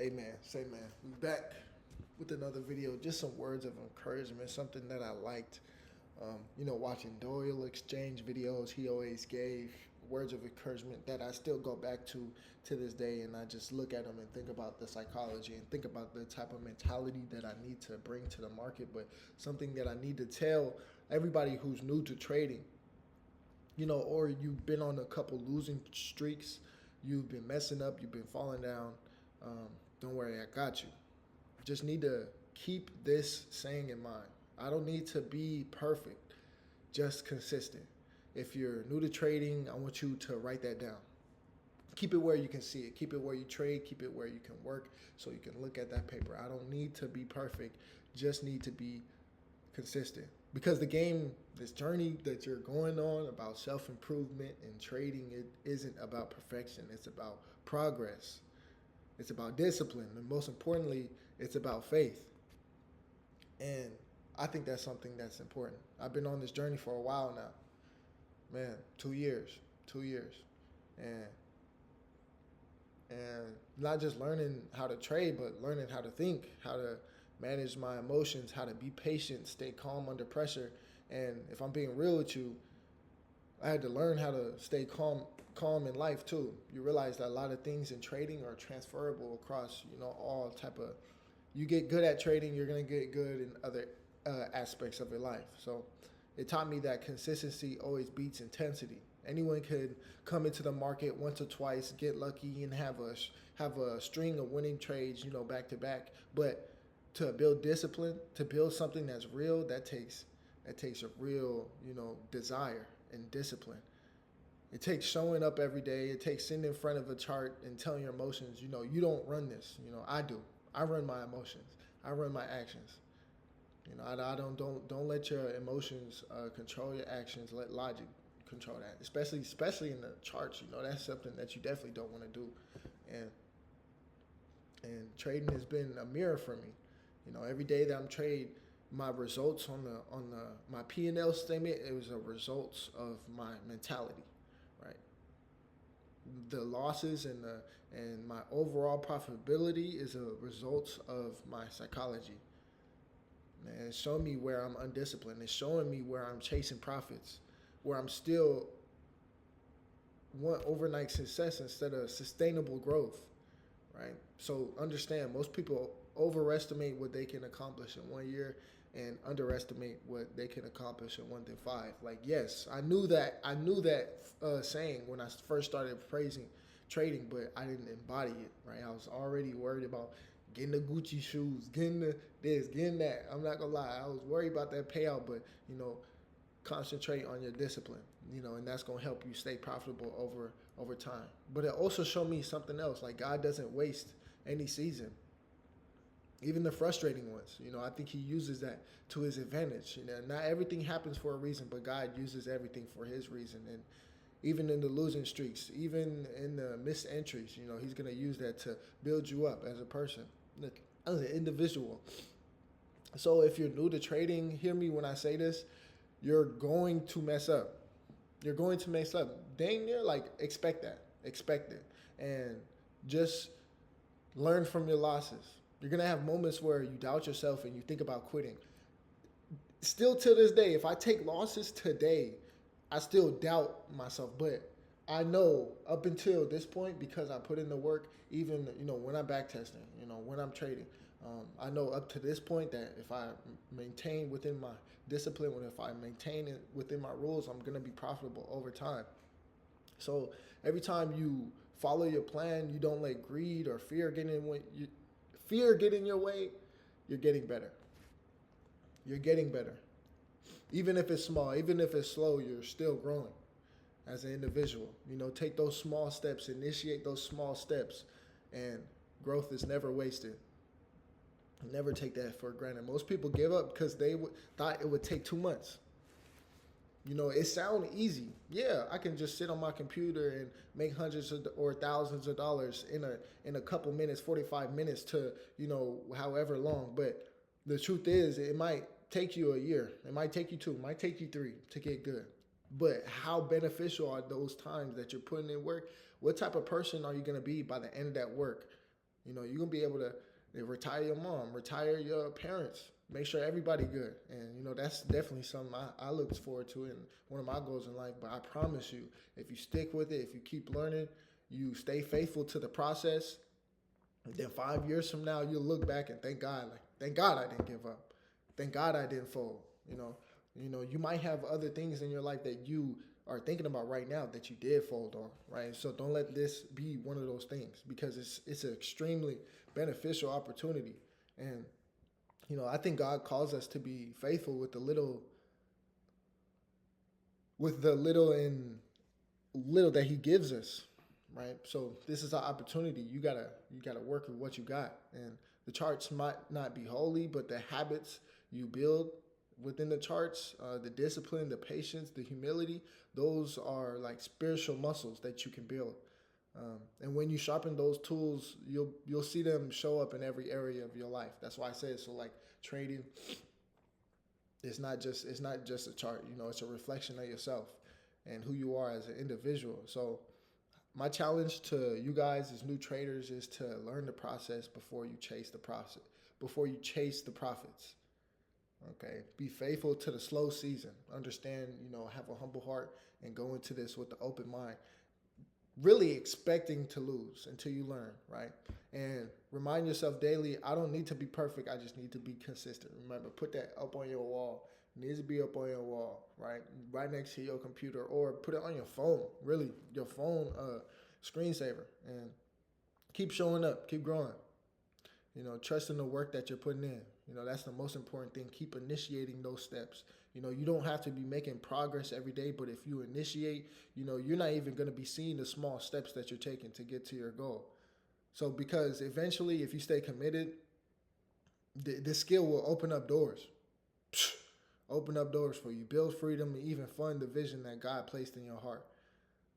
Amen. Say man. We back with another video. Just some words of encouragement. Something that I liked. Watching Doyle exchange videos, he always gave words of encouragement that I still go back to this day, and I just look at them and think about the psychology and think about the type of mentality that I need to bring to the market, but something that I need to tell everybody who's new to trading, or you've been on a couple losing streaks, you've been messing up, you've been falling down. Don't worry, I got you. Just need to keep this saying in mind. I don't need to be perfect, just consistent. If you're new to trading, I want you to write that down. Keep it where you can see it. Keep it where you trade. Keep it where you can work so you can look at that paper. I don't need to be perfect, just need to be consistent. Because the game, this journey that you're going on about self improvement and trading, it isn't about perfection. It's about progress. It's about discipline. And most importantly, it's about faith. And I think that's something that's important. I've been on this journey for a while now. Man, 2 years. 2 years. And and not just learning how to trade, but learning how to think, how to manage my emotions, how to be patient, stay calm under pressure. And if I'm being real with you, I had to learn how to stay calm in life too. You realize that a lot of things in trading are transferable across, all type of. You get good at trading, you're gonna get good in other aspects of your life. So it taught me that consistency always beats intensity. Anyone could come into the market once or twice, get lucky, and have a string of winning trades, back to back. But to build discipline, to build something that's real, that takes a real, desire and discipline. It takes showing up every day. It takes sitting in front of a chart and telling your emotions, you don't run this. I do. I run my emotions. I run my actions. I don't let your emotions control your actions. Let logic control that. Especially in the charts. That's something that you definitely don't want to do. And and trading has been a mirror for me. Every day that I'm trading, my results on the my P&L statement, it was a results of my mentality, right? The losses and my overall profitability is a result of my psychology. And it's showing me where I'm undisciplined. It's showing me where I'm chasing profits, where I'm still want overnight success instead of sustainable growth, right? So understand, most people overestimate what they can accomplish in 1 year and underestimate what they can accomplish in 1 to 5. Like, yes, I knew that saying when I first started praising trading, but I didn't embody it, right? I was already worried about getting the Gucci shoes, getting the this, getting that. I'm not gonna lie, I was worried about that payout, but concentrate on your discipline, and that's gonna help you stay profitable over time. But it also showed me something else. Like, God doesn't waste any season, even the frustrating ones. I think He uses that to His advantage. Not everything happens for a reason, but God uses everything for His reason. And even in the losing streaks, even in the missed entries, He's gonna use that to build you up as a person, as an individual. So if you're new to trading, hear me when I say this. You're going to mess up. You're going to mess up. Dang near, like, expect that. Expect it. And just learn from your losses. You're going to have moments where you doubt yourself and you think about quitting. Still to this day, if I take losses today, I still doubt myself. But I know up until this point, because I put in the work, even, when I'm back testing, when I'm trading, I know up to this point that if I maintain within my discipline, if I maintain it within my rules, I'm going to be profitable over time. So every time you follow your plan, you don't let greed or fear get in your way, you're getting better. You're getting better. Even if it's small, even if it's slow, you're still growing as an individual. Take those small steps, initiate those small steps, and growth is never wasted. Never take that for granted. Most people give up because they thought it would take 2 months. It sounds easy. Yeah, I can just sit on my computer and make hundreds or thousands of dollars in a couple minutes, 45 minutes to, however long. But the truth is, it might take you a year. It might take you 2. It might take you 3 to get good. But how beneficial are those times that you're putting in work? What type of person are you going to be by the end of that work? You're gonna be able to retire your mom, retire your parents, make sure everybody good. And that's definitely something I look forward to and one of my goals in life. But I promise you, if you stick with it, if you keep learning, you stay faithful to the process, then 5 years from now you'll look back and thank God I didn't give up. Thank God I didn't fold. You might have other things in your life that you are thinking about right now that you did fold on, right? So don't let this be one of those things, because it's an extremely beneficial opportunity. And I think God calls us to be faithful with the little that He gives us, right? So this is an opportunity. You gotta work with what you got, and the charts might not be holy, but the habits you build within the charts, the discipline, the patience, the humility, those are like spiritual muscles that you can build. And when you sharpen those tools, you'll see them show up in every area of your life. That's why I say it. So like trading, it's not just a chart. It's a reflection of yourself and who you are as an individual. So my challenge to you guys as new traders is to learn the process before you chase the process, before you chase the profits. Okay, be faithful to the slow season. Understand, have a humble heart and go into this with the open mind, really expecting to lose until you learn, right? And remind yourself daily, I don't need to be perfect. I just need to be consistent. Remember, put that up on your wall. It needs to be up on your wall, right? Right next to your computer, or put it on your phone, really, your phone screensaver. And keep showing up, keep growing. Trust in the work that you're putting in. That's the most important thing. Keep initiating those steps. You don't have to be making progress every day, but if you initiate, you're not even going to be seeing the small steps that you're taking to get to your goal. So, because eventually, if you stay committed, this skill will open up doors. Open up doors for you. Build freedom and even fund the vision that God placed in your heart.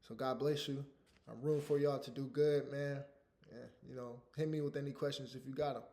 So, God bless you. I'm rooting for y'all to do good, man. Yeah, hit me with any questions if you got them.